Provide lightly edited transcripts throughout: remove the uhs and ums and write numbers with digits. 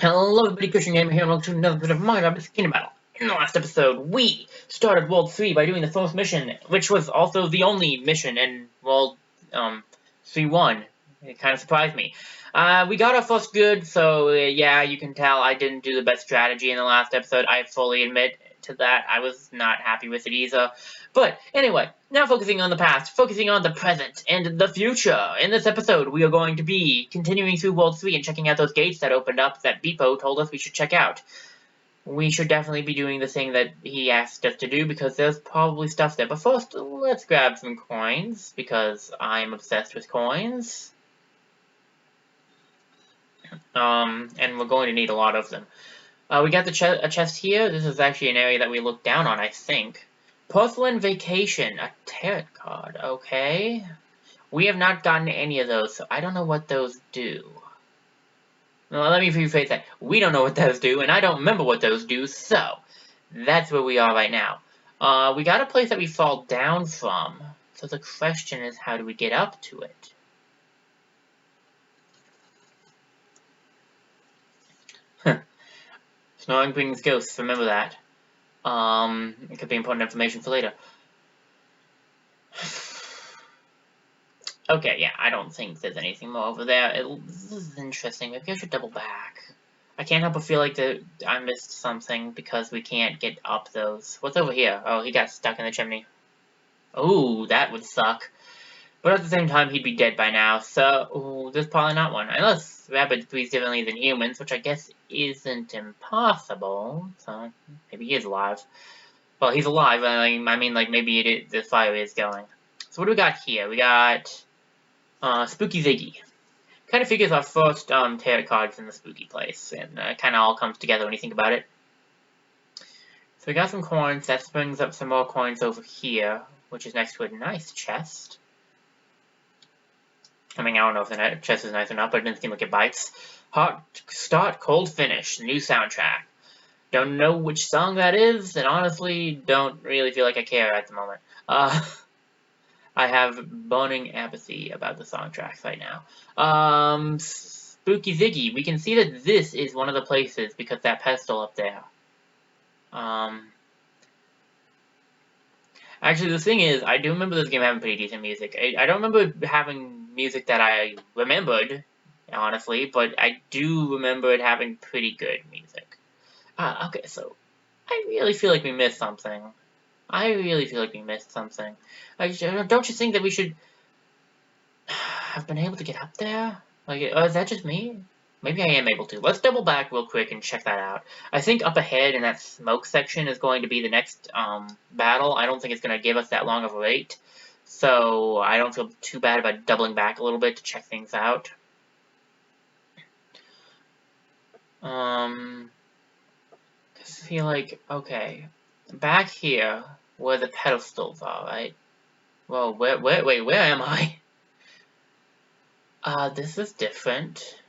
Hello everybody, Christian Gamer here, and welcome to another bit of my Rabbids Kingdom Battle. In the last episode, we started World 3 by doing the first mission, which was also the only mission in World 3-1. It kind of surprised me. We got our first good, so yeah, you can tell I didn't do the best strategy in the last episode. I fully admit to that. I was not happy with it either. But anyway, now focusing on the past, focusing on the present, and the future. In this episode, we are going to be continuing through World 3 and checking out those gates that opened up that Beepo told us we should check out. We should definitely be doing the thing that he asked us to do because there's probably stuff there. But first, let's grab some coins because I'm obsessed with coins. And we're going to need a lot of them. We got a chest here. This is actually an area that we look down on, I think. Porcelain Vacation, a tarot card, okay. We have not gotten any of those, so I don't know what those do. Well, let me rephrase that. We don't know what those do, and I don't remember what those do, so that's where we are right now. We got a place that we fall down from, so the question is, how do we get up to it? Snoring brings ghosts, remember that. It could be important information for later. Okay, yeah, I don't think there's anything more over there. This is interesting. Maybe I should double back. I can't help but feel like I missed something because we can't get up those. What's over here? Oh, he got stuck in the chimney. Ooh, that would suck. But at the same time, he'd be dead by now, so ooh, there's probably not one. Unless Rabbids breathe differently than humans, which I guess isn't impossible. So, maybe he is alive. Well, he's alive, I mean, like, maybe the fire is going. So what do we got here? We got Spooky Ziggy. Kind of figures our first tarot cards in the spooky place, and kind of all comes together when you think about it. So we got some coins. That brings up some more coins over here, which is next to a nice chest. I mean, I don't know if the chest is nice or not, but it didn't seem like it bites. Hot Start, Cold Finish, new soundtrack. Don't know which song that is, and honestly, don't really feel like I care at the moment. I have burning apathy about the soundtracks right now. Spooky Ziggy. We can see that this is one of the places because that pedestal up there. Actually, the thing is, I do remember this game having pretty decent music. I don't remember having music that I remembered, honestly, but I do remember it having pretty good music. Okay, so I really feel like we missed something. Don't you think that we should have been able to get up there? Like, is that just me? Maybe I am able to. Let's double back real quick and check that out. I think up ahead in that smoke section is going to be the next battle. I don't think it's going to give us that long of a wait. So I don't feel too bad about doubling back a little bit to check things out. I feel like, okay, back here where the pedestals are, right? Well, wait, where am I? This is different.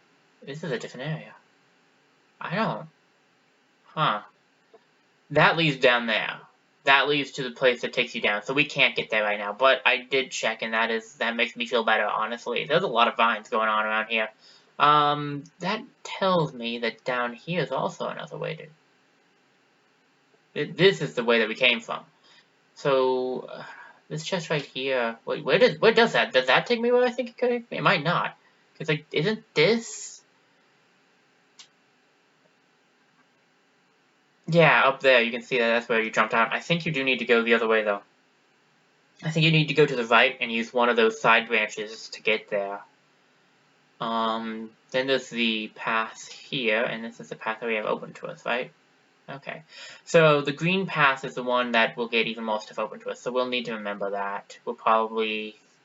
This is a different area. Huh. That leads down there. That leads to the place that takes you down, so we can't get there right now. But I did check, and that makes me feel better, honestly. There's a lot of vines going on around here. That tells me that down here is also another way to... This is the way that we came from. So, this chest right here... Wait, where does that... Does that take me where I think it could? It might not. Because, like, isn't this... Yeah, up there, you can see that that's where you jumped out. I think you do need to go the other way, though. I think you need to go to the right and use one of those side branches to get there. Then there's the path here, and this is the path that we have open to us, right? Okay. So the green path is the one that will get even more stuff open to us, so we'll need to remember that. We'll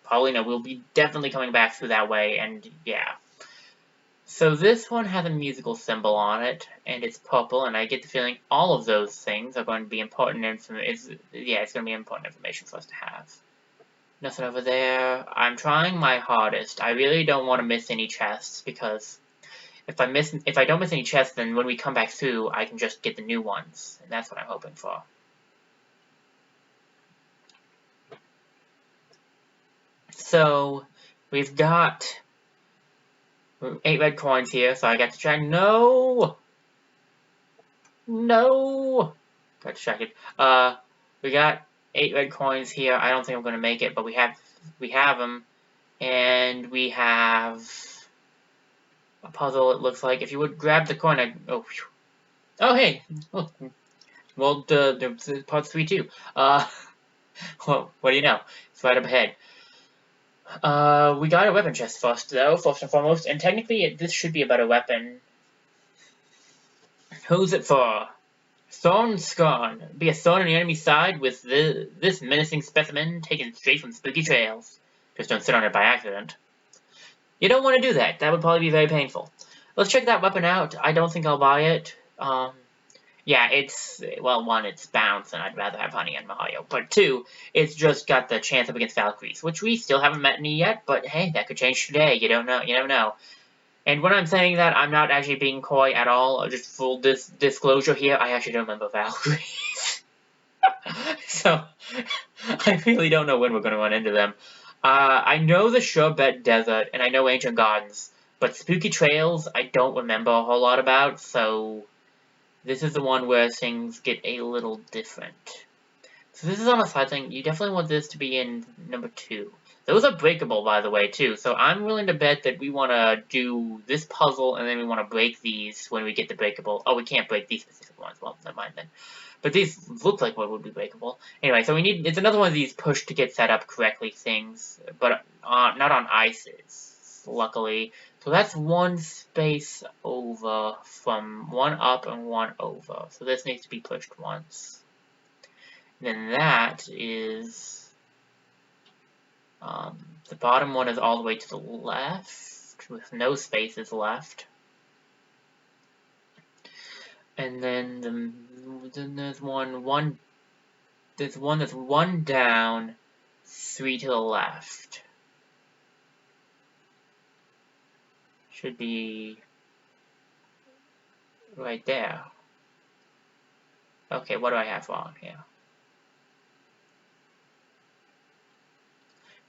we'll be definitely coming back through that way, and yeah. So this one has a musical symbol on it, and it's purple, and I get the feeling all of those things are going to be important information. Yeah, it's going to be important information for us to have. Nothing over there. I'm trying my hardest. I really don't want to miss any chests, because if I don't miss any chests, then when we come back through, I can just get the new ones, and that's what I'm hoping for. So, we've got 8 red coins here, so I got distracted. No! No! Got distracted. We got 8 red coins here. I don't think I'm gonna make it, but we have them. And we have a puzzle, it looks like. If you would grab the coin, oh, hey! Look. Well, the part 3 too. Well, what do you know? It's right up ahead. We got a weapon chest first, though, first and foremost, and technically this should be a better weapon. Who's it for? Thorn Scorn. Be a thorn on the enemy's side with this menacing specimen taken straight from spooky trails. Just don't sit on it by accident. You don't want to do that. That would probably be very painful. Let's check that weapon out. I don't think I'll buy it. Yeah, well, 1, it's bounce, and I'd rather have Honey and Mario. But 2, it's just got the chance up against Valkyries, which we still haven't met any yet, but hey, that could change today. You don't know. You never know. And when I'm saying that, I'm not actually being coy at all. Just full disclosure here, I actually don't remember Valkyries. So, I really don't know when we're going to run into them. I know the Sherbet Desert, and I know Ancient Gardens, but Spooky Trails, I don't remember a whole lot about, so this is the one where things get a little different. So this is on a side thing. You definitely want this to be in number 2. Those are breakable, by the way, too. So I'm willing to bet that we want to do this puzzle, and then we want to break these when we get the breakable. Oh, we can't break these specific ones. Well, never mind then. But these look like what would be breakable. Anyway, so it's another one of these push to get set up correctly things, but not on ices, luckily. So that's 1 space over from 1 up and 1 over. So this needs to be pushed once. Then that is... the bottom one is all the way to the left, with no spaces left. And then there's one that's 1 down, 3 to the left. Should be right there. Okay, what do I have wrong here?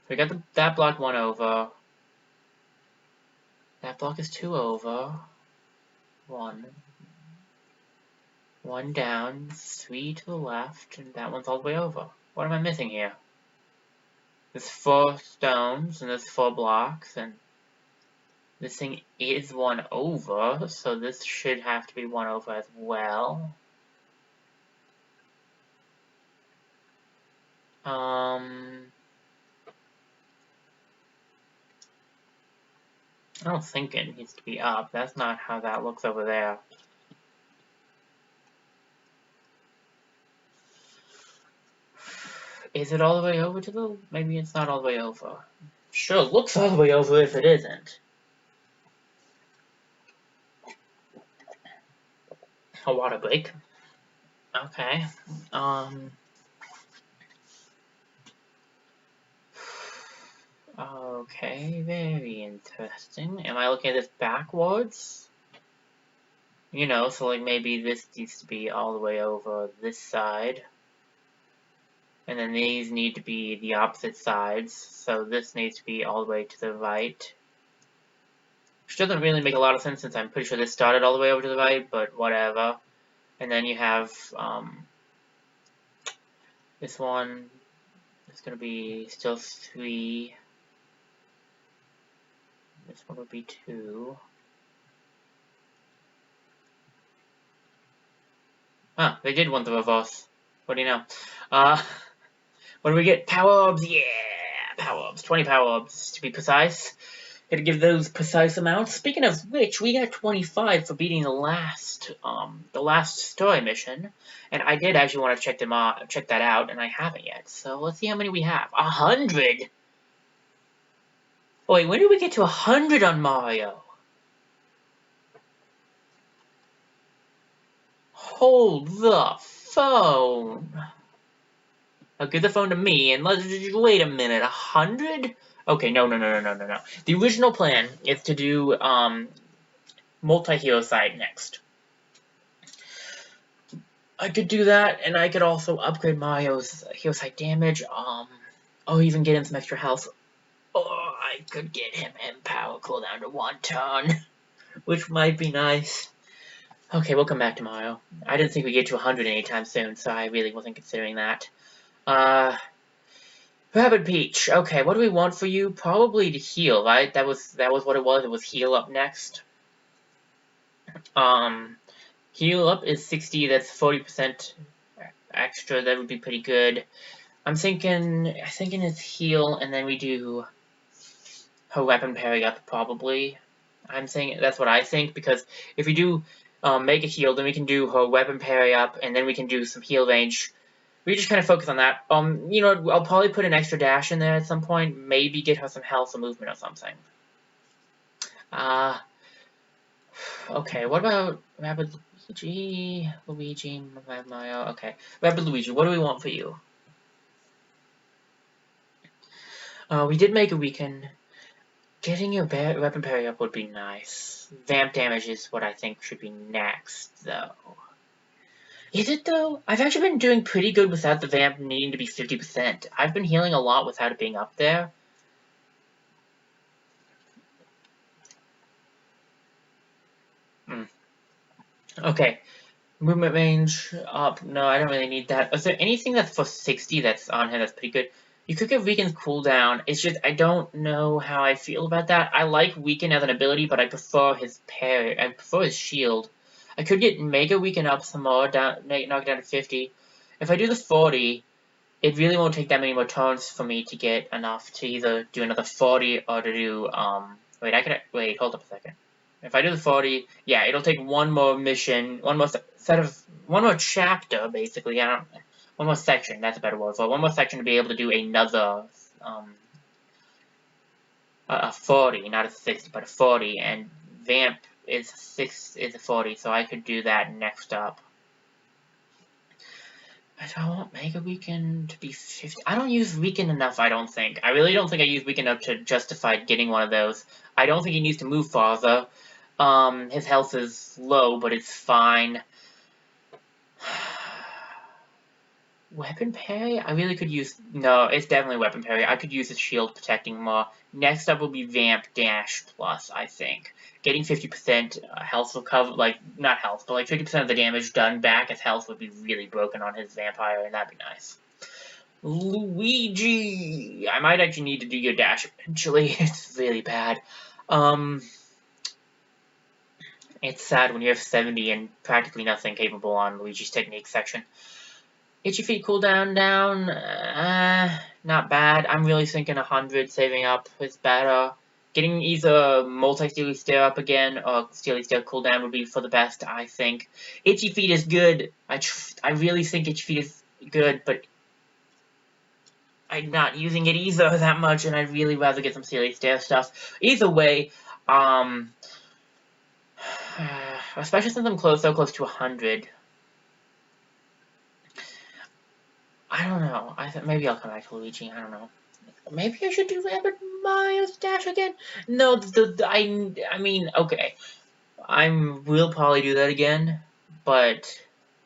We got that block 1 over. That block is 2 over. 1 down, 3 to the left, and that one's all the way over. What am I missing here? There's 4 stones, and there's 4 blocks, and this thing is 1 over, so this should have to be 1 over as well. I don't think it needs to be up. That's not how that looks over there. Is it all the way over to the... Maybe it's not all the way over. Sure, it looks all the way over if it isn't. A water break. Okay. Okay, very interesting. Am I looking at this backwards? You know, so like maybe this needs to be all the way over this side. And then these need to be the opposite sides, so this needs to be all the way to the right. Which doesn't really make a lot of sense since I'm pretty sure this started all the way over to the right, but whatever. And then you have this one is going to be still 3. This one would be 2. Huh, they did want the reverse. What do you know? What do we get? Power-ups! Yeah! Power-ups. 20 power-ups, to be precise. Gotta give those precise amounts. Speaking of which, we got 25 for beating the last story mission. And I did actually want to check that out, and I haven't yet. So let's see how many we have. 100! Wait, when did we get to 100 on Mario? Hold the phone. Now give the phone to me and let's wait a minute. 100? Okay, no. The original plan is to do multi-hero side next. I could do that, and I could also upgrade Mario's hero side damage. Or even get him some extra health. Or I could get him power cooldown to 1 turn, which might be nice. Okay, we'll come back tomorrow. I didn't think we'd get to 100 anytime soon, so I really wasn't considering that. Rabbid Peach. Okay, what do we want for you? Probably to heal, right? That was what it was. It was heal up next. Heal up is 60. That's 40% extra. That would be pretty good. I'm thinking it's heal, and then we do her weapon parry up probably. I'm saying that's what I think, because if we do make a heal, then we can do her weapon parry up, and then we can do some heal range. We just kind of focus on that. You know, I'll probably put an extra dash in there at some point. Maybe get her some health or movement or something. Okay, what about Rabbid Luigi, Mario? Okay, Rabbid Luigi, what do we want for you? We did make a weekend. Getting your weapon parry up would be nice. Vamp damage is what I think should be next, though. Is it, though? I've actually been doing pretty good without the vamp needing to be 50%. I've been healing a lot without it being up there. Okay. Movement range up. No, I don't really need that. Is there anything that's for 60 that's on him that's pretty good? You could get Weaken's cooldown. It's just, I don't know how I feel about that. I like Weaken as an ability, but I prefer his parry. I prefer his shield. I could get Mega Weaken up some more, knock it down to 50. If I do the 40, it really won't take that many more turns for me to get enough to either do another 40 or to do, wait, hold up a second. If I do the 40, yeah, it'll take one more mission, one more chapter, basically. One more section, that's a better word for it. One more section to be able to do another, a 40, not a 60, but a 40, and Vamp is a 40, so I could do that next up. Do I want Mega Weaken to be 50? I don't use Weaken enough, I don't think. I really don't think I use Weaken enough to justify getting one of those. I don't think he needs to move farther. His health is low, but it's fine. Weapon parry? I really could use... No, it's definitely weapon parry. I could use his shield protecting more. Next up will be Vamp Dash Plus, I think. Getting 50% health recover... Like, not health, but like 50% of the damage done back as health would be really broken on his vampire, and that'd be nice. Luigi! I might actually need to do your dash eventually. It's really bad. It's sad when you have 70 and practically nothing capable on Luigi's technique section. Itchy Feet cooldown down, not bad. I'm really thinking 100 saving up is better. Getting either multi-Steely Stare up again or Steely Stare cooldown would be for the best, I think. Itchy Feet is good. I really think Itchy Feet is good, but I'm not using it either that much, and I'd really rather get some Steely Stare stuff. Either way, especially since I'm so close to 100. I don't know. Maybe I'll come back to Luigi. I don't know. Maybe I should do Rabbid Mario's Dash again. No, I mean, okay. Will probably do that again, but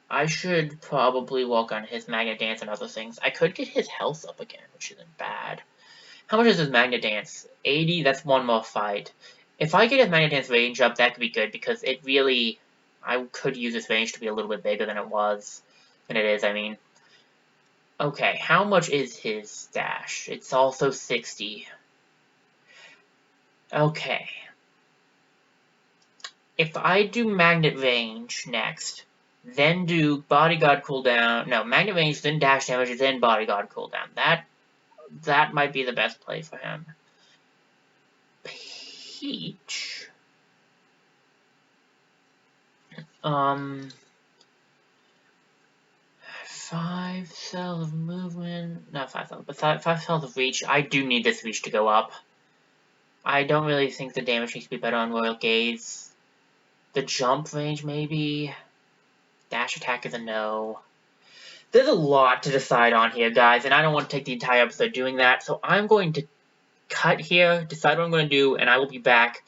I should probably work on his Magnet Dance and other things. I could get his health up again, which isn't bad. How much is his Magnet Dance? 80. That's one more fight. If I get his Magnet Dance range up, that could be good because it really, I could use this range to be a little bit bigger than it is. I mean. Okay, how much is his dash? It's also 60. Okay. If I do Magnet Range next, then do Bodyguard cooldown, no, Magnet Range, then dash damage, then Bodyguard cooldown. That might be the best play for him. Peach. 5 cells of movement, not 5 cells, but 5 cells of reach. I do need this reach to go up. I don't really think the damage needs to be better on Royal Gaze. The jump range, maybe. Dash attack is a no. There's a lot to decide on here, guys, and I don't want to take the entire episode doing that, so I'm going to cut here, decide what I'm going to do, and I will be back,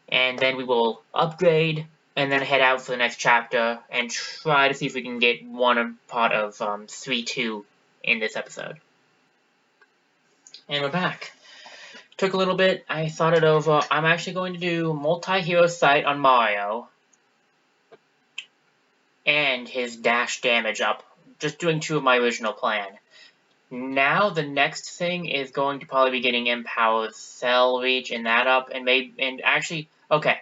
and then we will upgrade, and then head out for the next chapter, and try to see if we can get one part of 3-2 in this episode. And we're back. took a little bit. I thought it over. I'm actually going to do multi-hero sight on Mario and his dash damage up. Just doing 2 of my original plan. Now the next thing is going to probably be getting Empower's Cell Reach and that up, and actually, okay.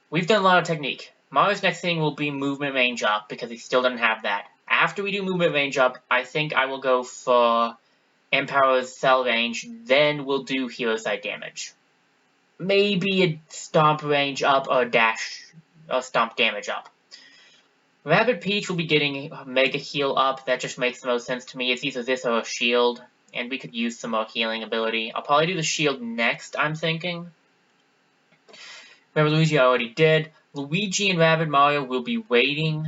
We've done a lot of technique. Mario's next thing will be movement range up, because he still doesn't have that. After we do movement range up, I think I will go for Empower's Cell Range, then we'll do Hero Sight damage. Maybe a Stomp range up, or Stomp damage up. Rabbid Peach will be getting Mega Heal up, that just makes the most sense to me. It's either this or a Shield, and we could use some more healing ability. I'll probably do the Shield next, I'm thinking. Remember, Luigi I already did. Luigi and Rabbid Mario will be waiting.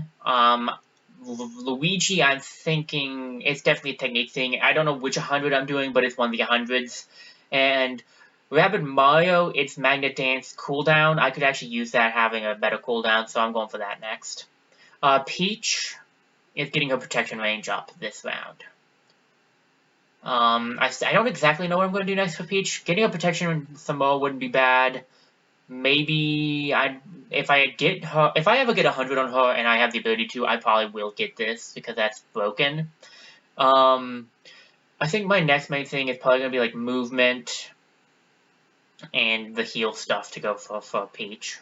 Luigi, I'm thinking, it's definitely a technique thing. I don't know which 100 I'm doing, but it's one of the 100s. And Rabbid Mario, it's Magnet Dance cooldown. I could actually use that having a better cooldown, so I'm going for that next. Peach is getting her protection range up this round. I don't exactly know what I'm going to do next for Peach. Getting her protection some more wouldn't be bad. Maybe if I ever get 100 on her and I have the ability to, I probably will get this because that's broken. I think my next main thing is probably gonna be like movement and the heal stuff to go for Peach.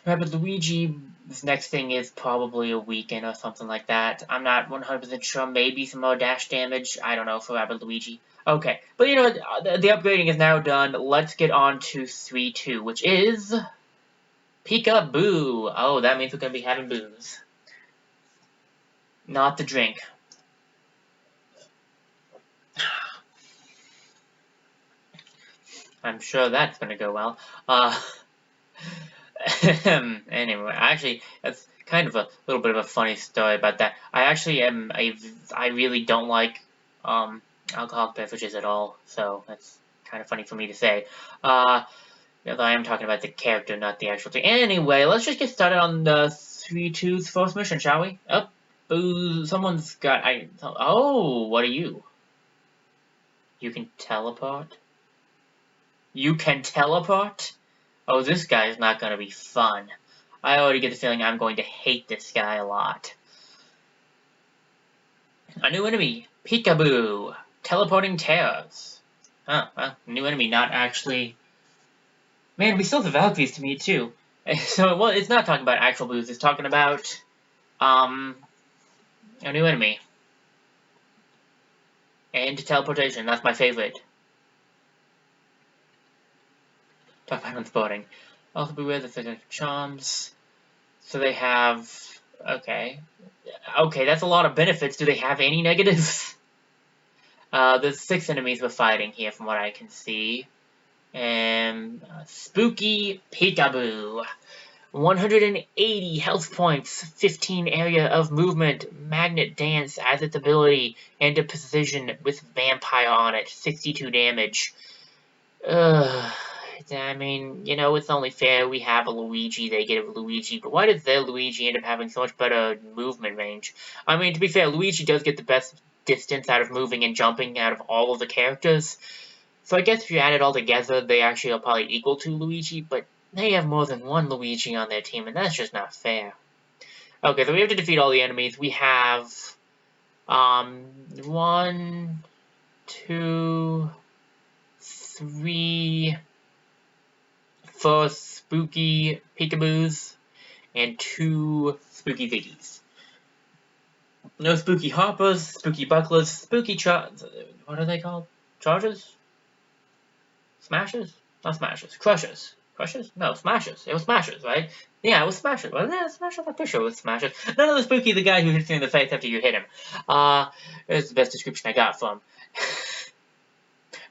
Rabbid Luigi's next thing is probably a weaken or something like that. I'm not 100% sure. Maybe some more dash damage. I don't know for Rabbid Luigi. Okay, but you know what? The upgrading is now done. Let's get on to 3-2, which is Peekaboo. Oh, that means we're going to be having booze. Not the drink. I'm sure that's going to go well. Anyway, actually, that's kind of a little bit of a funny story about that. I really don't like alcoholic beverages at all, so that's kind of funny for me to say. Although I am talking about the character, not the actual thing. Anyway, let's just get started on the 3-2's first mission, shall we? Oh, boo! Someone's got. Oh, what are you? You can teleport? You can teleport? Oh, this guy is not going to be fun. I already get the feeling I'm going to hate this guy a lot. A new enemy, Peekaboo. Teleporting terrors. Oh, well, new enemy, not actually... Man, we still have the Valkyries to meet, too. So, well, it's not talking about actual boos, it's talking about, a new enemy. And teleportation, that's my favorite. Talk about unsporting. Also beware the thick charms. So they have... Okay. Okay, that's a lot of benefits. Do they have any negatives? There's 6 enemies we're fighting here from what I can see. And Spooky Peekaboo. 180 health points, 15 area of movement, Magnet Dance as its ability, and a precision with Vampire on it, 62 damage. I mean, you know, it's only fair we have a Luigi, they get a Luigi, but why does their Luigi end up having so much better movement range? I mean, to be fair, Luigi does get the best distance out of moving and jumping out of all of the characters, so I guess if you add it all together, they actually are probably equal to Luigi, but they have more than one Luigi on their team, and that's just not fair. Okay, so we have to defeat all the enemies. We have, 1, 2, 3... 4 spooky peekaboos, and 2 spooky ziggies. No spooky hoppers, spooky bucklers, spooky what are they called? Chargers? Smashers? Not smashers. Crushers. Crushers? No, smashers. It was smashers, right? Yeah, it was smashers. Wasn't it? Smashers? I'm pretty sure it was smashers. None of the spooky, the guy who hits you in the face after you hit him. It's the best description I got from.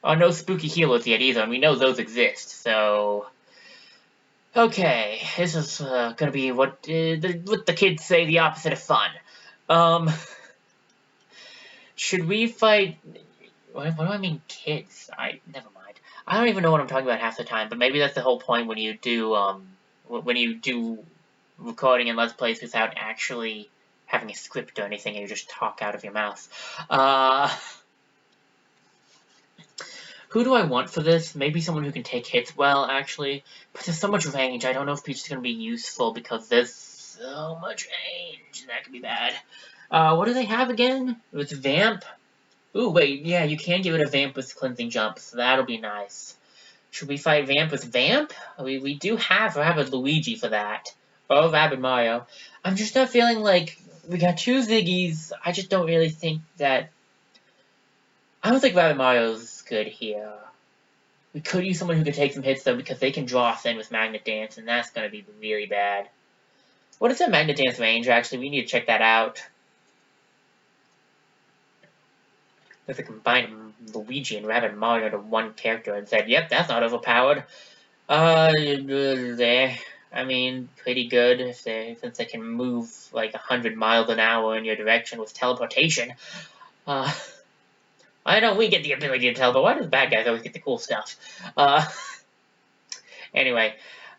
Oh, no spooky healers yet either, and we know those exist, so... Okay, this is gonna be what the kids say, the opposite of fun. Should we fight... What do I mean, kids? Never mind. I don't even know what I'm talking about half the time, but maybe that's the whole point when you do, recording in Let's Plays without actually having a script or anything, and you just talk out of your mouth. Who do I want for this? Maybe someone who can take hits well, actually. But there's so much range, I don't know if Peach is going to be useful because there's so much range. That could be bad. What do they have again? It's Vamp. Ooh, wait, yeah, you can give it a Vamp with Cleansing Jump, so that'll be nice. Should we fight Vamp with Vamp? We do have Rabbid Luigi for that. Or Rabbid Mario. I'm just not feeling like we got two Ziggies. I just don't really think that... I don't think Rabbid Mario's good here. We could use someone who could take some hits, though, because they can draw us in with Magnet Dance, and that's going to be really bad. What is their Magnet Dance range, actually? We need to check that out. If they combined Luigi and Rabbid Mario into one character and said, yep, that's not overpowered. I mean, pretty good since they can move like 100 miles an hour in your direction with teleportation. I know we get the ability to teleport. Why do the bad guys always get the cool stuff? Anyway,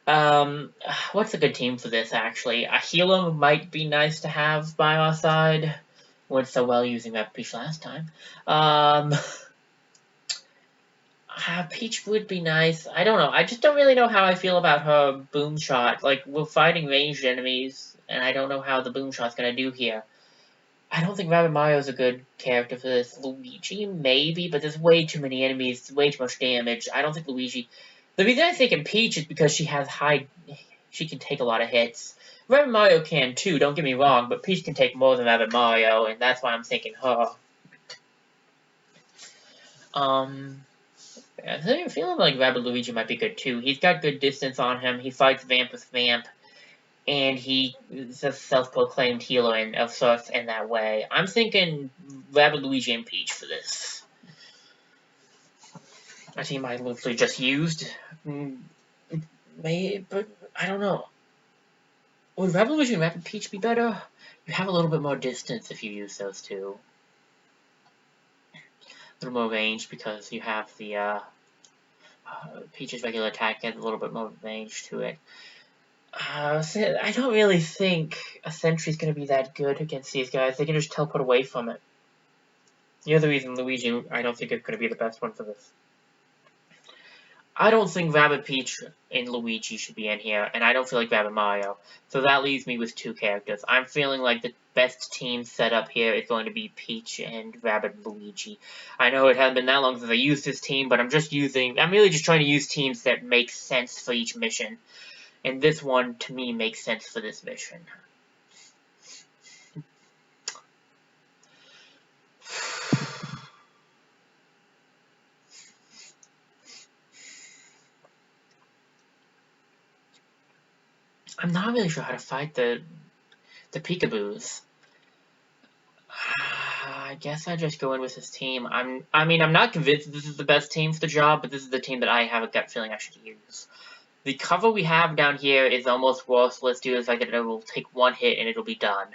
what's a good team for this, actually? A healer might be nice to have by our side. Went so well using that Peach last time. Peach would be nice. I don't know. I just don't really know how I feel about her boom shot. Like, we're fighting ranged enemies, and I don't know how the boom shot's gonna do here. I don't think Rabbid Mario's a good character for this. Luigi, maybe, but there's way too many enemies, way too much damage. I don't think Luigi... The reason I think in Peach is because she has high... She can take a lot of hits. Rabbid Mario can too, don't get me wrong, but Peach can take more than Rabbid Mario, and that's why I'm thinking her. I'm feeling like Rabbid Luigi might be good too. He's got good distance on him, he fights Vamp with Vamp, and he is a self-proclaimed healer of sorts in that way. I'm thinking Rabbid Luigi and Peach for this. A team I literally just used. Maybe, but I don't know. Would Rabbid Luigi and Rabbid Peach be better? You have a little bit more distance if you use those two. A little more range because you have the Peach's regular attack has a little bit more range to it. I don't really think a Sentry's going to be that good against these guys. They can just teleport away from it. The other reason Luigi, I don't think is going to be the best one for this. I don't think Rabbid Peach and Luigi should be in here, and I don't feel like Rabbid Mario. So that leaves me with two characters. I'm feeling like the best team set up here is going to be Peach and Rabbid Luigi. I know it hasn't been that long since I used this team, but I'm really just trying to use teams that make sense for each mission. And this one, to me, makes sense for this mission. I'm not really sure how to fight the peekaboos. I guess I just go in with this team. I'm not convinced this is the best team for the job, but this is the team that I have a gut feeling I should use. The cover we have down here is almost worthless due to the fact that it will take one hit and it'll be done.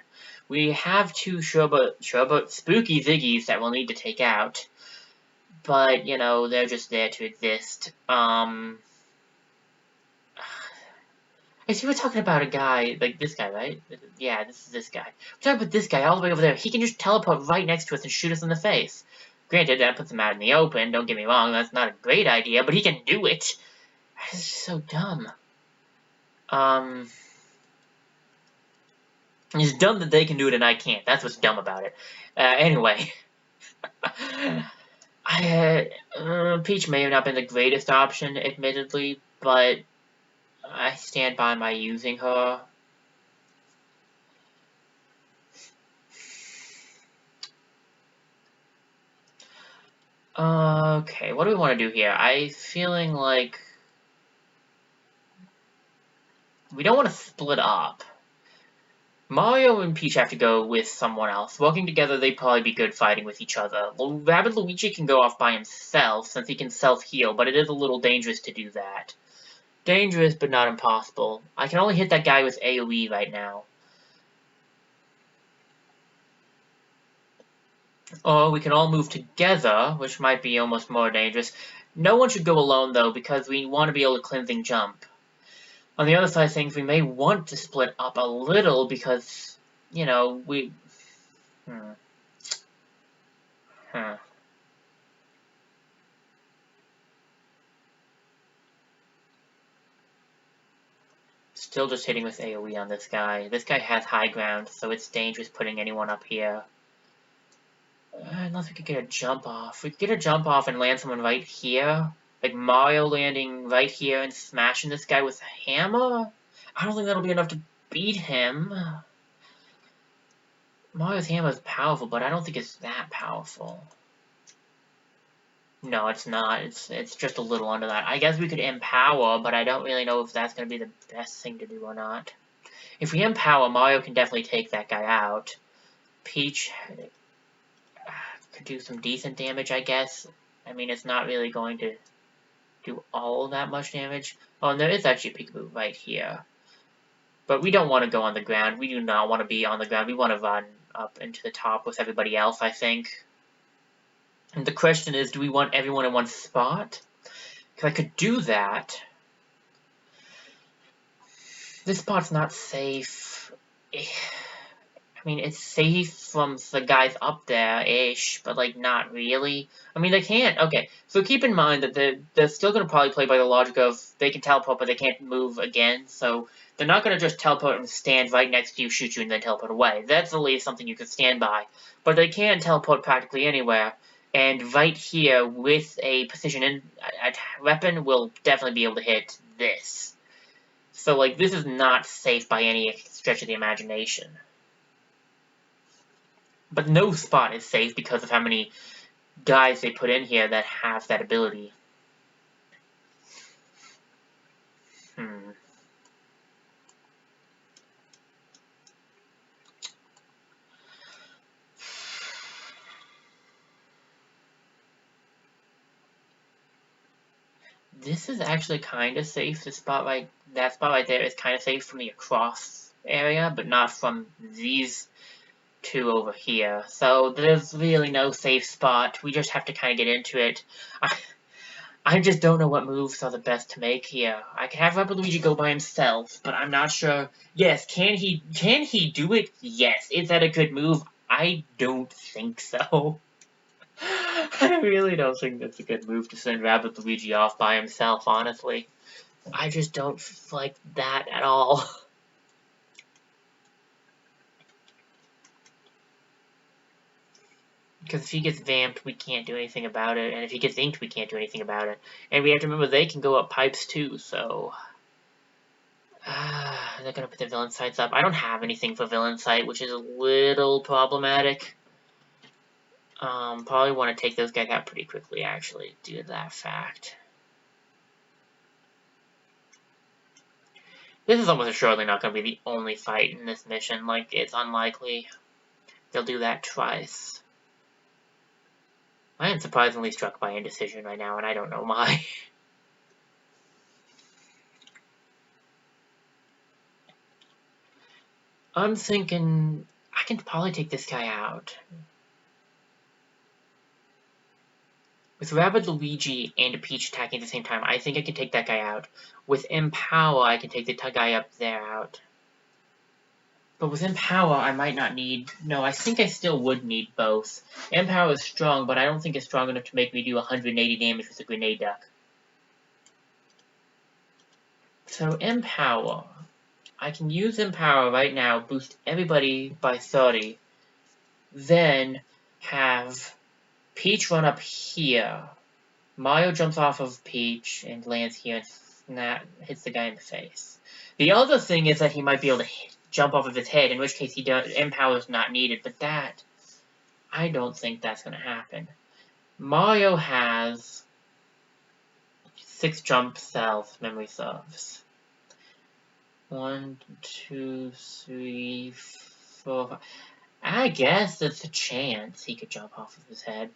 We have two spooky Ziggies that we'll need to take out. But, you know, they're just there to exist. I see we're talking about a guy, like this guy, right? Yeah, this is this guy. We're talking about this guy all the way over there. He can just teleport right next to us and shoot us in the face. Granted, that puts him out in the open, don't get me wrong, that's not a great idea, but he can do it. This is so dumb. It's dumb that they can do it and I can't. That's what's dumb about it. Anyway. Peach may have not been the greatest option, admittedly, but I stand by my using her. Okay, what do we want to do here? I'm feeling like we don't want to split up. Mario and Peach have to go with someone else. Working together, they'd probably be good fighting with each other. Rabbid Luigi can go off by himself, since he can self-heal, but it is a little dangerous to do that. Dangerous, but not impossible. I can only hit that guy with AoE right now. Or we can all move together, which might be almost more dangerous. No one should go alone, though, because we want to be able to cleansing jump. On the other side of things, we may want to split up a little because, you know, we... Still just hitting with AoE on this guy. This guy has high ground, so it's dangerous putting anyone up here. Unless we could get a jump off. We could get a jump off and land someone right here. Like Mario landing right here and smashing this guy with a hammer? I don't think that'll be enough to beat him. Mario's hammer is powerful, but I don't think it's that powerful. No, it's not. It's just a little under that. I guess we could empower, but I don't really know if that's going to be the best thing to do or not. If we empower, Mario can definitely take that guy out. Peach could do some decent damage, I guess. I mean, it's not really going to do all that much damage. Oh, and there is actually a peekaboo right here. But we don't want to go on the ground. We do not want to be on the ground. We want to run up into the top with everybody else, I think. And the question is, do we want everyone in one spot? Because I could do that. This spot's not safe. I mean, it's safe from the guys up there-ish, but, like, not really. I mean, they can't. Okay, so keep in mind that they're still going to probably play by the logic of they can teleport, but they can't move again. So they're not going to just teleport and stand right next to you, shoot you, and then teleport away. That's at least something you can stand by. But they can teleport practically anywhere. And right here, with a precision weapon, we'll definitely be able to hit this. So, like, this is not safe by any stretch of the imagination. But no spot is safe because of how many guys they put in here that have that ability. This is actually kind of safe. That spot right there is kind of safe from the across area, but not from these two over here. So there's really no safe spot. We just have to kind of get into it. I just don't know what moves are the best to make here. I can have Luigi go by himself, but I'm not sure. Yes, can he do it? Yes. Is that a good move? I don't think so. I really don't think that's a good move to send Rabbid Luigi off by himself, honestly. I just don't like that at all. Because if he gets vamped, we can't do anything about it, and if he gets inked, we can't do anything about it. And we have to remember they can go up pipes too, so... they're gonna put the villain sights up. I don't have anything for villain sight, which is a little problematic. Probably want to take those guys out pretty quickly, actually, due to that fact. This is almost assuredly not going to be the only fight in this mission. Like, it's unlikely they'll do that twice. I am surprisingly struck by indecision right now, and I don't know why. I'm thinking I can probably take this guy out. With Rabbid Luigi and Peach attacking at the same time, I think I can take that guy out. With Empower, I can take the guy up there out. But with Empower, I might not need... No, I think I still would need both. Empower is strong, but I don't think it's strong enough to make me do 180 damage with a Grenade Duck. So Empower. I can use Empower right now, boost everybody by 30. Then have Peach run up here. Mario jumps off of Peach and lands here and hits the guy in the face. The other thing is that he might be able to jump off of his head, in which case Empower is not needed, but that, I don't think that's going to happen. Mario has 6 jump cells, memory serves. 1, 2, 3, 4, 5. I guess there's a chance he could jump off of his head.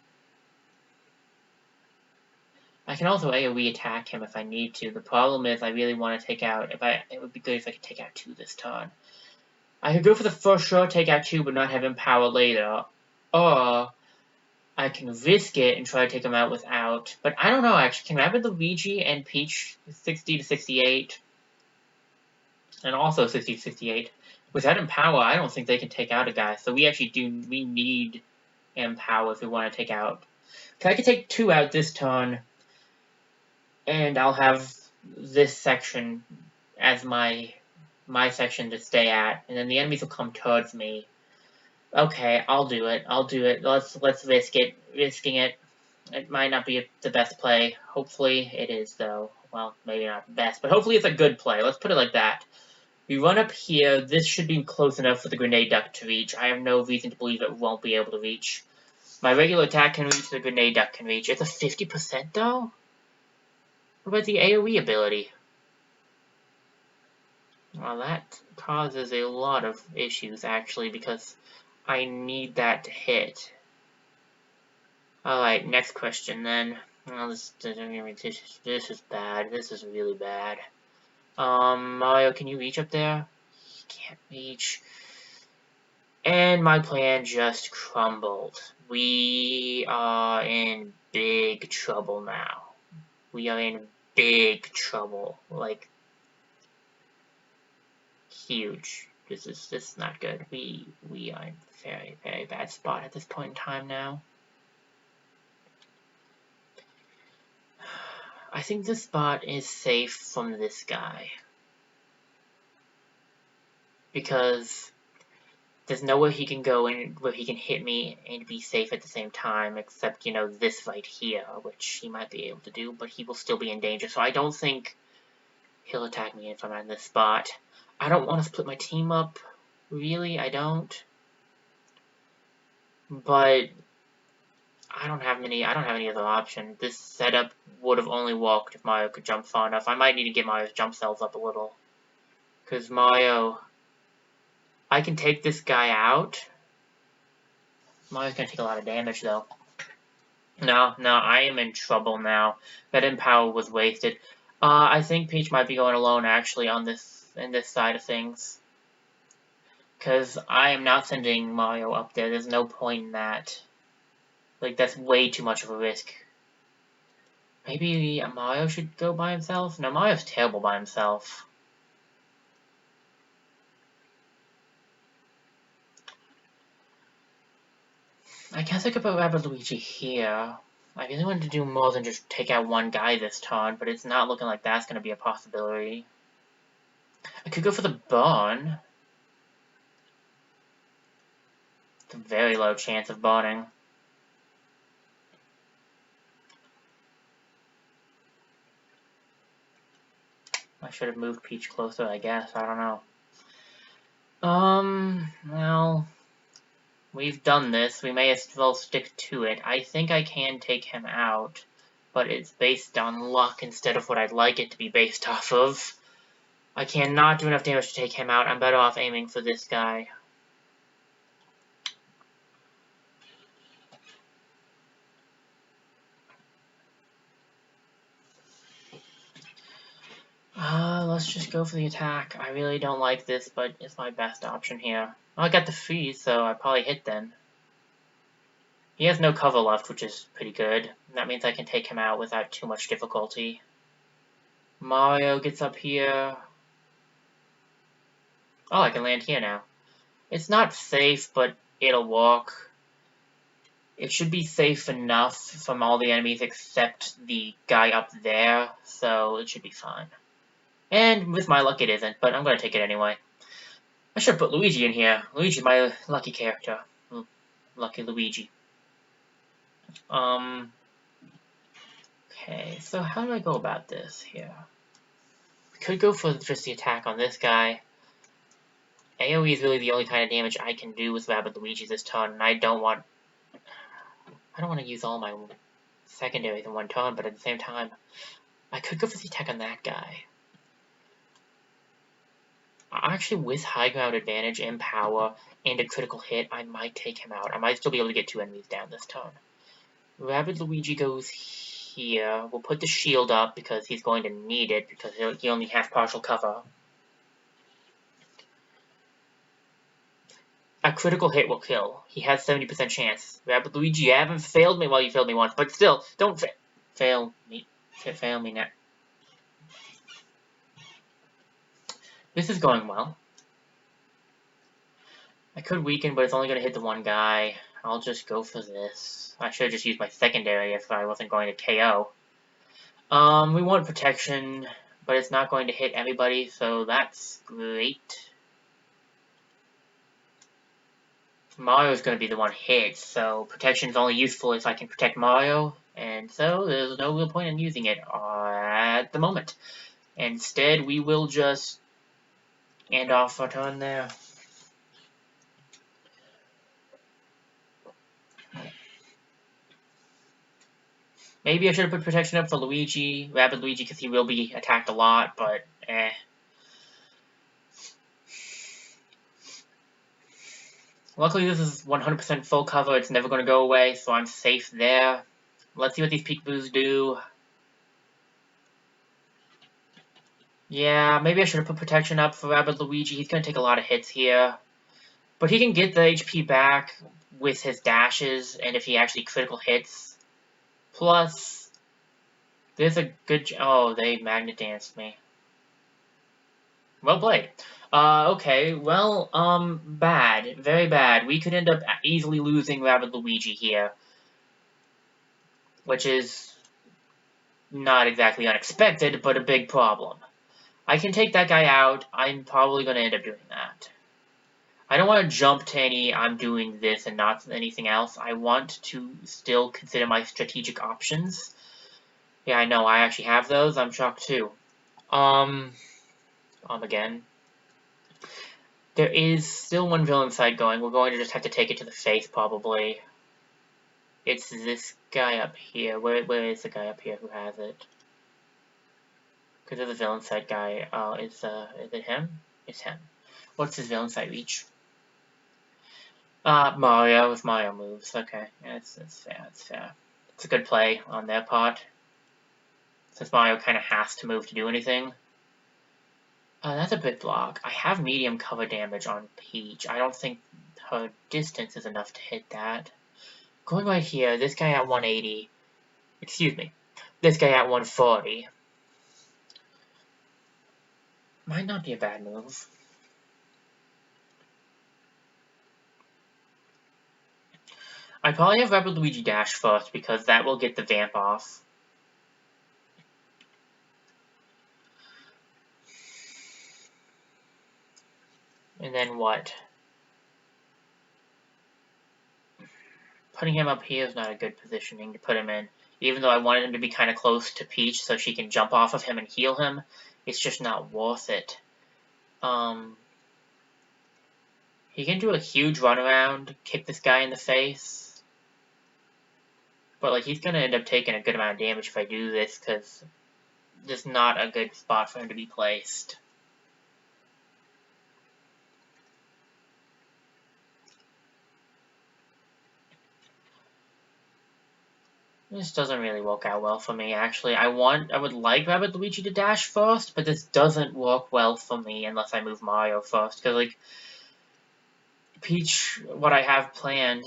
I can also AoE attack him if I need to. The problem is I really want to take out... It would be good if I could take out 2 this turn. I could go for the first sure take out 2 but not have Empower later. Or I can risk it and try to take him out without. But I don't know, actually. Can Rabbid Luigi and Peach 60 to 68? And also 60 to 68. Without Empower, I don't think they can take out a guy. So we actually we need Empower if we want to take out. Okay, I can take 2 out this turn. And I'll have this section as my my section to stay at, and then the enemies will come towards me. Okay, I'll do it. Let's risk it. Risking it. It might not be the best play. Hopefully it is, though. Well, maybe not the best, but hopefully it's a good play. Let's put it like that. We run up here. This should be close enough for the grenade duck to reach. I have no reason to believe it won't be able to reach. My regular attack can reach, the grenade duck can reach. It's a 50% though? What about the AoE ability? Well, that causes a lot of issues, actually, because I need that to hit. Alright, next question then. Well, this is bad. This is really bad. Mario, can you reach up there? He can't reach. And my plan just crumbled. We are in big trouble now. We are in big trouble. Like, huge. This is not good. We are in a very, very bad spot at this point in time now. I think this spot is safe from this guy. Because there's nowhere he can go and where he can hit me and be safe at the same time, except, you know, this right here, which he might be able to do, but he will still be in danger. So I don't think he'll attack me if I'm in this spot. I don't want to split my team up. Really, I don't. But I don't have any other option. This setup would have only worked if Mario could jump far enough. I might need to get Mario's jump cells up a little. Because Mario, I can take this guy out. Mario's gonna take a lot of damage though. No, I am in trouble now. That Empower was wasted. I think Peach might be going alone actually on this side of things. Because I am not sending Mario up there. There's no point in that. Like, that's way too much of a risk. Maybe Mario should go by himself? No, Mario's terrible by himself. I guess I could put Rabbid Luigi here. I really wanted to do more than just take out one guy this turn, but it's not looking like that's going to be a possibility. I could go for the burn. It's a very low chance of burning. I should have moved Peach closer, I guess. I don't know. Well, we've done this. We may as well stick to it. I think I can take him out, but it's based on luck instead of what I'd like it to be based off of. I cannot do enough damage to take him out. I'm better off aiming for this guy. Let's just go for the attack. I really don't like this, but it's my best option here. Well, I got the freeze, so I probably hit then. He has no cover left, which is pretty good. That means I can take him out without too much difficulty. Mario gets up here. Oh, I can land here now. It's not safe, but it'll work. It should be safe enough from all the enemies except the guy up there, so it should be fine. And with my luck it isn't, but I'm going to take it anyway. I should have put Luigi in here. Luigi's my lucky character. Lucky Luigi. Okay, so how do I go about this here? We could go for just the attack on this guy. AoE is really the only kind of damage I can do with Rabbid Luigi this turn, and I don't want to use all my secondaries in one turn, but at the same time, I could go for the attack on that guy. Actually, with high ground advantage and power and a critical hit, I might take him out. I might still be able to get 2 enemies down this turn. Rabbid Luigi goes here. We'll put the shield up because he's going to need it because he only has partial cover. A critical hit will kill. He has 70% chance. Rabbid Luigi, you haven't failed me. Well, you failed me once, but still, don't fail me. Fail me now. This is going well. I could weaken, but it's only going to hit the one guy. I'll just go for this. I should have just used my secondary if I wasn't going to KO. We want protection, but it's not going to hit everybody, so that's great. Mario's going to be the one hit, so protection's only useful if I can protect Mario, and so there's no real point in using it at the moment. Instead, we will just end off our turn there. Maybe I should have put protection up for Luigi, Rabbid Luigi, because he will be attacked a lot, but eh. Luckily, this is 100% full cover. It's never going to go away, so I'm safe there. Let's see what these peekaboos do. Yeah, maybe I should have put protection up for Rabbid Luigi. He's going to take a lot of hits here. But he can get the HP back with his dashes, and if he actually critical hits. Plus, there's a good... Oh, they Magnet Danced me. Well played. Okay, well, bad. Very bad. We could end up easily losing Rabbid Luigi here. Which is not exactly unexpected, but a big problem. I can take that guy out. I'm probably going to end up doing that. I don't want to jump to any I'm doing this and not anything else. I want to still consider my strategic options. Yeah, I know. I actually have those. I'm shocked too. Again. There is still one villain side going. We're going to just have to take it to the face, probably. It's this guy up here. Where is the guy up here who has it? Because there's a villain side guy. Is it him? It's him. What's his villain side reach? Mario, with Mario moves. Okay, yeah, it's fair, it's fair. It's a good play on their part. Since Mario kind of has to move to do anything. That's a bit block. I have medium cover damage on Peach. I don't think her distance is enough to hit that. Going right here, this guy at 180. Excuse me. This guy at 140. Might not be a bad move. I probably have Rabbid Luigi dash first because that will get the vamp off. And then what? Putting him up here is not a good positioning to put him in. Even though I wanted him to be kind of close to Peach so she can jump off of him and heal him, it's just not worth it. He can do a huge runaround, kick this guy in the face. But, like, he's gonna end up taking a good amount of damage if I do this, because this is not a good spot for him to be placed. This doesn't really work out well for me, actually. I would like Rabbid Luigi to dash first, but this doesn't work well for me unless I move Mario first. Because, like, Peach, what I have planned...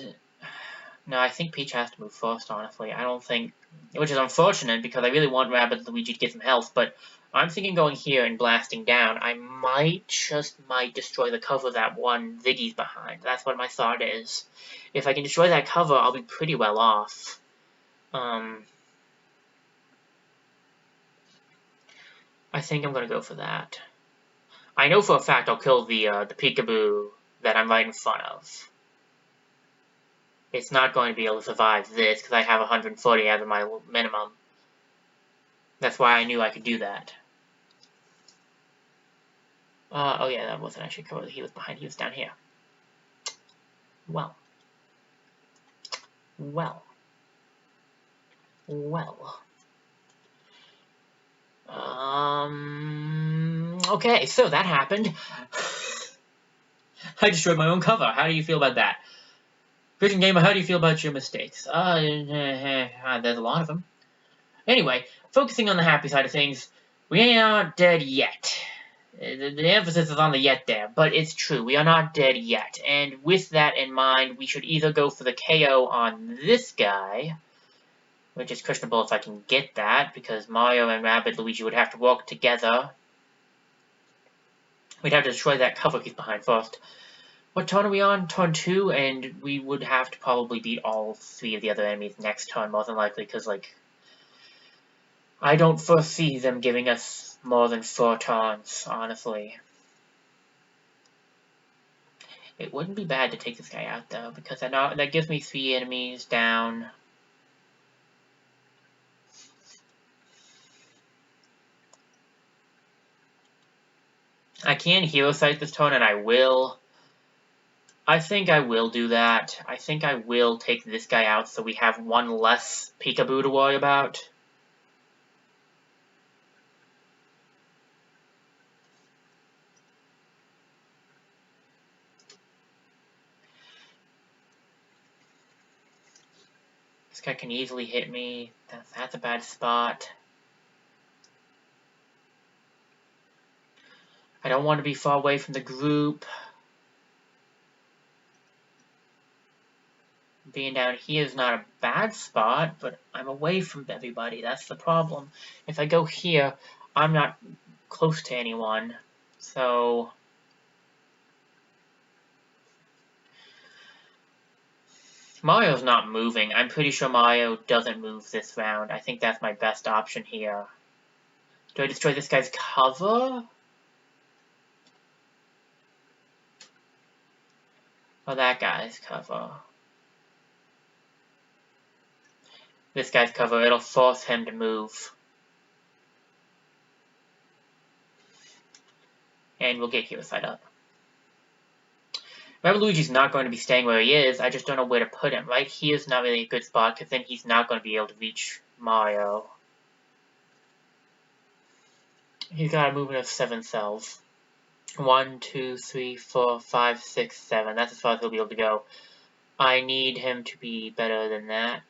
No, I think Peach has to move first, honestly. I don't think... Which is unfortunate, because I really want Rabbid Luigi to get some health, but I'm thinking going here and blasting down, I might destroy the cover that one Ziggy's behind. That's what my thought is. If I can destroy that cover, I'll be pretty well off. I think I'm gonna go for that. I know for a fact I'll kill the peekaboo that I'm right in front of. It's not going to be able to survive this, because I have 140 as my minimum. That's why I knew I could do that. Oh yeah, that wasn't actually covered. He was behind. He was down here. Well. Okay, so that happened. I destroyed my own cover. How do you feel about that? Christian Gamer, how do you feel about your mistakes? There's a lot of them. Anyway, focusing on the happy side of things, we aren't dead yet. The emphasis is on the yet there, but it's true, we are not dead yet. And with that in mind, we should either go for the KO on this guy, which is questionable if I can get that, because Mario and Rabbid Luigi would have to work together. We'd have to destroy that cover he's behind first. What turn are we on? Turn 2, and we would have to probably beat all 3 of the other enemies next turn, more than likely, because, like... I don't foresee them giving us more than 4 turns, honestly. It wouldn't be bad to take this guy out, though, because that gives me 3 enemies down. I can hero sight this turn, and I will. I think I will do that. I think I will take this guy out so we have one less peekaboo to worry about. This guy can easily hit me. That's a bad spot. I don't want to be far away from the group. Being down here is not a bad spot, but I'm away from everybody. That's the problem. If I go here, I'm not close to anyone. So Mario's not moving. I'm pretty sure Mario doesn't move this round. I think that's my best option here. Do I destroy this guy's cover? Or that guy's cover? This guy's cover, it'll force him to move. And we'll get hero side up. Luigi's not going to be staying where he is, I just don't know where to put him. Right here's not really a good spot, because then he's not going to be able to reach Mario. He's got a movement of 7 cells. 1, 2, 3, 4, 5, 6, 7. That's as far as he'll be able to go. I need him to be better than that.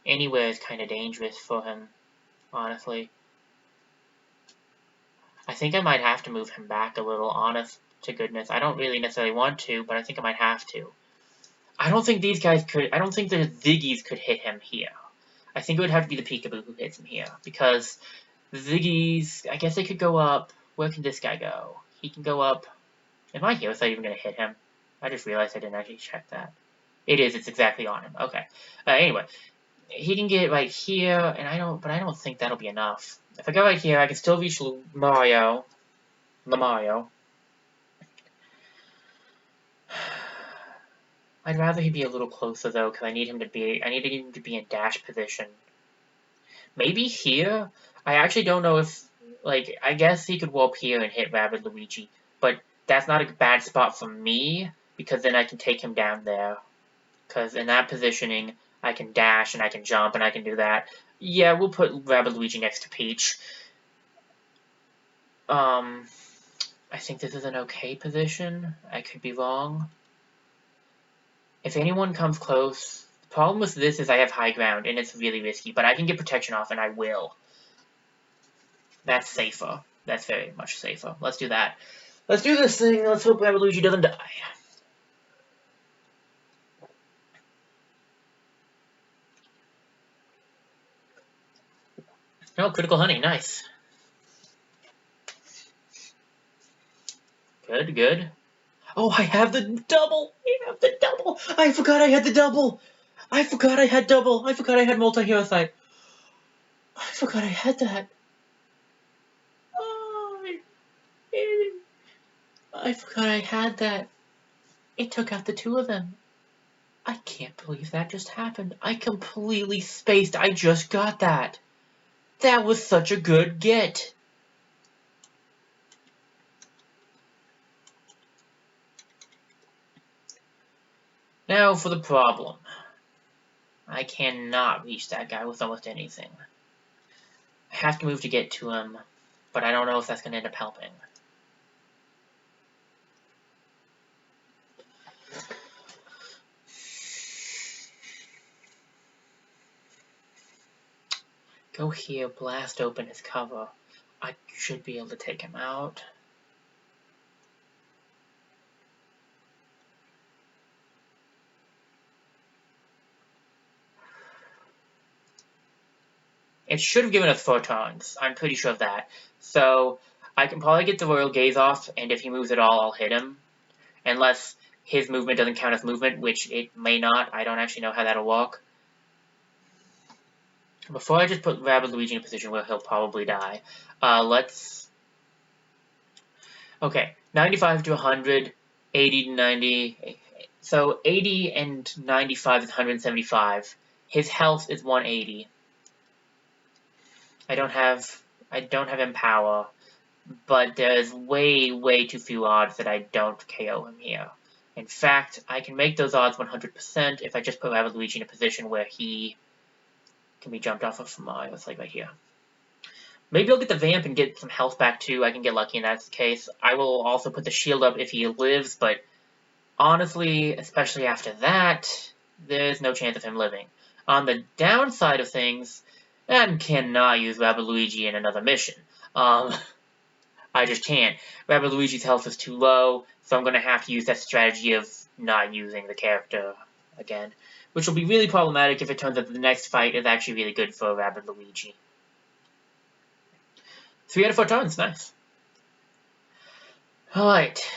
Anywhere is kind of dangerous for him, honestly. I think I might have to move him back a little, honest to goodness. I don't really necessarily want to, but I think I might have to. I don't think these guys could, I don't think the Ziggies could hit him here. I think it would have to be the Peekaboo who hits him here, because the Ziggies, I guess they could go up. Where can this guy go? He can go up. Am I here? Is that even going to hit him? I just realized I didn't actually check that. It is, it's exactly on him. Okay. Anyway, he can get right here, and I don't think that'll be enough. If I go right here, I can still reach Mario. I'd rather he be a little closer though, because I need him to be in dash position. Maybe here? I actually don't know if, like, I guess he could warp here and hit Rabbid Luigi, but that's not a bad spot for me, because then I can take him down there. Because in that positioning, I can dash and I can jump and I can do that. Yeah, we'll put Rabbid Luigi next to Peach. I think this is an okay position. I could be wrong. If anyone comes close, the problem with this is I have high ground and it's really risky, but I can get protection off and I will. That's safer. That's very much safer. Let's do that. Let's do this thing. Let's hope Rabbid Luigi doesn't die. Oh, critical honey, nice. Good, good. Oh, I have the double! I have the double! I forgot I had the double! I forgot I had double! I forgot I had multi-hero sight! I forgot I had that! Oh, I forgot I had that. It took out the 2 of them. I can't believe that just happened. I completely spaced. I just got that. That was such a good get. Now for the problem. I cannot reach that guy with almost anything. I have to move to get to him, but I don't know if that's going to end up helping. Go here, blast open his cover. I should be able to take him out. It should have given us 4 turns. I'm pretty sure of that. So I can probably get the Royal Gaze off, and if he moves at all, I'll hit him. Unless his movement doesn't count as movement, which it may not. I don't actually know how that'll work. Before I just put Rabbid Luigi in a position where he'll probably die, let's... Okay, 95 to 100, 80 to 90... So 80 and 95 is 175. His health is 180. I don't have Empower, but there's way too few odds that I don't KO him here. In fact, I can make those odds 100% if I just put Rabbid Luigi in a position where he can be jumped off of from let's like right here. Maybe I'll get the Vamp and get some health back too. I can get lucky in that case. I will also put the shield up if he lives, but honestly, especially after that, there's no chance of him living. On the downside of things, I cannot use Rabbid Luigi in another mission. I just can't. Rabbid Luigi's health is too low, so I'm going to have to use that strategy of not using the character again. Which will be really problematic if it turns out that the next fight is actually really good for Rabbid Luigi. 3 out of 4 turns, nice. Alright.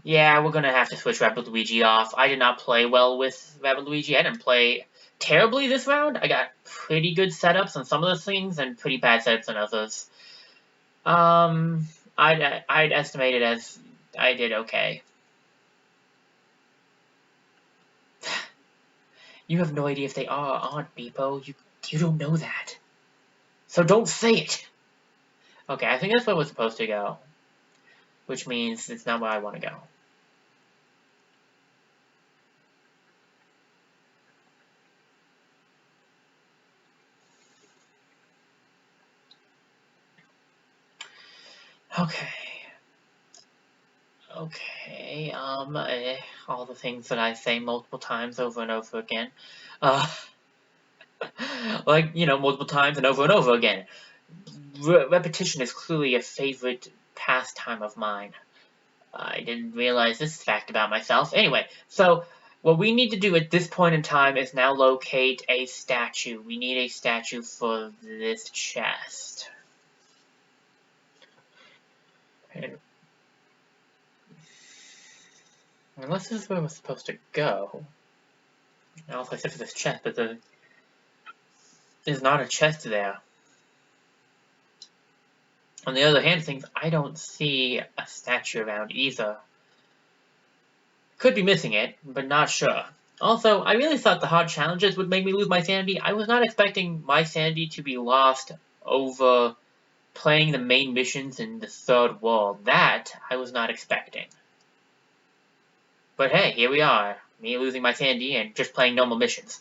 Yeah, we're gonna have to switch Rabbid Luigi off. I did not play well with Rabbid Luigi. I didn't play terribly this round. I got pretty good setups on some of those things and pretty bad setups on others. I'd estimate it as I did okay. You have no idea if they are or aren't, Beepo. You don't know that. So don't say it! Okay, I think that's where we're supposed to go. Which means it's not where I want to go. Okay, all the things that I say multiple times over and over again. Like, you know, multiple times and over again. Repetition is clearly a favorite pastime of mine. I didn't realize this fact about myself. Anyway, so what we need to do at this point in time is now locate a statue. We need a statue for this chest. And unless this is where we're supposed to go. Also, except for this chest, but there's not a chest there. On the other hand, things I don't see a statue around either. Could be missing it, but not sure. Also, I really thought the hard challenges would make me lose my sanity. I was not expecting my sanity to be lost over playing the main missions in the third world. That I was not expecting. But hey, here we are. Me losing my sanity and just playing normal missions.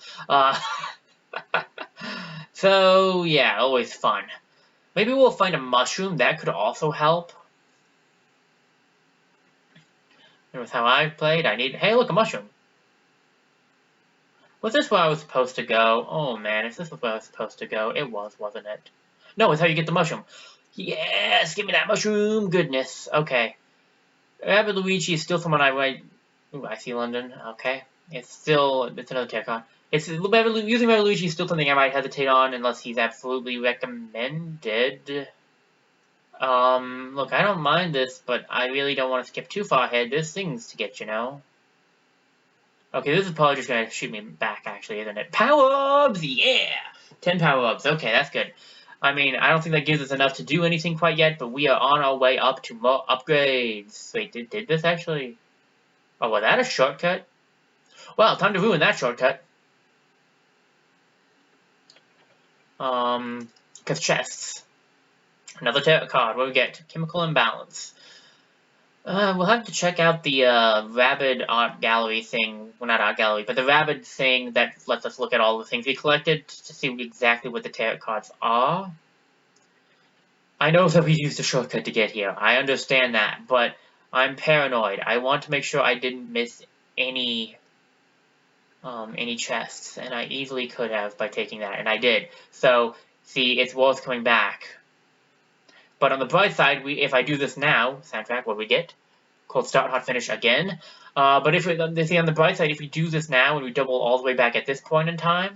So, yeah, always fun. Maybe we'll find a mushroom. That could also help. And with how I played, I need... Hey, look, a mushroom. Was this where I was supposed to go? Oh, man, if this was where I was supposed to go, it was, wasn't it? No, it's how you get the mushroom. Yes, give me that mushroom. Goodness. Okay. Rabbid Luigi is still someone I write... Ooh, I see London. Okay. It's another tarot card. Using Rabbid Luigi is still something I might hesitate on unless he's absolutely recommended. Look, I don't mind this, but I really don't want to skip too far ahead. There's things to get, you know. Okay, this is probably just gonna shoot me back, actually, isn't it? Power-ups! Yeah! 10 power-ups. Okay, that's good. I mean, I don't think that gives us enough to do anything quite yet, but we are on our way up to more upgrades. Wait, did this actually... Oh, was that a shortcut? Well, time to ruin that shortcut. Because chests. Another tarot card. What do we get? Chemical imbalance. We'll have to check out the Rabbid art gallery thing. Well, not art gallery, but the Rabbid thing that lets us look at all the things we collected to see exactly what the tarot cards are. I know that we used a shortcut to get here. I understand that, but I'm paranoid. I want to make sure I didn't miss any chests, and I easily could have by taking that, and I did. So, see, it's worth coming back. But on the bright side, if I do this now, soundtrack, what do we get? Cold start, hot finish again. But see, on the bright side, if we do this now and we double all the way back at this point in time,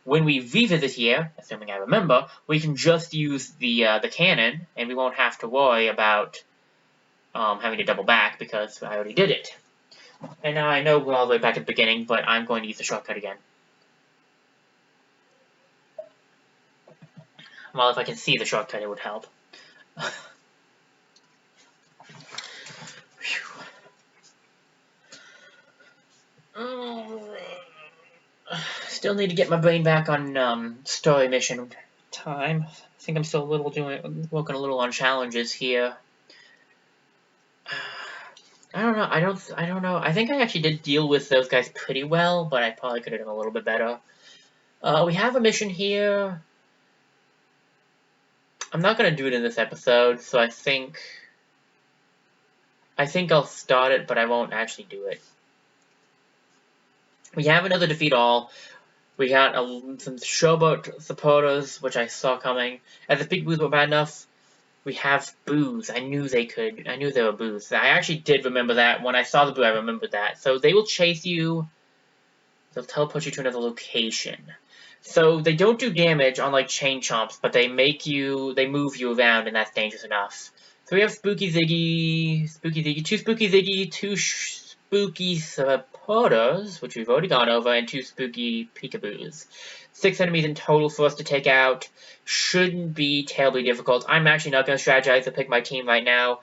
when we revisit here, assuming I remember, we can just use the cannon, and we won't have to worry about having to double back because I already did it. And now I know we're all the way back at the beginning, but I'm going to use the shortcut again. Well, if I can see the shortcut, it would help. Still need to get my brain back on story mission time. I think I'm still working a little on challenges here. I don't know. I don't know. I think I actually did deal with those guys pretty well, but I probably could have done a little bit better. We have a mission here. I'm not gonna do it in this episode, so I think I'll start it, but I won't actually do it. We have another defeat all. We got some showboat supporters, which I saw coming. As the big boos were bad enough, we have boos. I knew they were boos. I actually did remember that. When I saw the boo, I remembered that. So they will chase you. They'll teleport you to another location. So they don't do damage on like chain chomps, but they move you around, and that's dangerous enough. So we have Spooky Ziggy, two Spooky Ziggy, two Spooky supporters, which we've already gone over, and two Spooky Peekaboos. 6 enemies in total for us to take out. Shouldn't be terribly difficult. I'm actually not going to strategize to pick my team right now.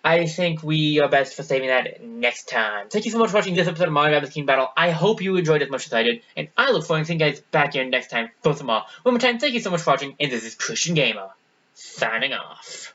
I think we are best for saving that next time. Thank you so much for watching this episode of Mario Rabbids Team Battle. I hope you enjoyed as much as I did, and I look forward to seeing you guys back here next time for some more. One more time, thank you so much for watching, and this is Christian Gamer, signing off.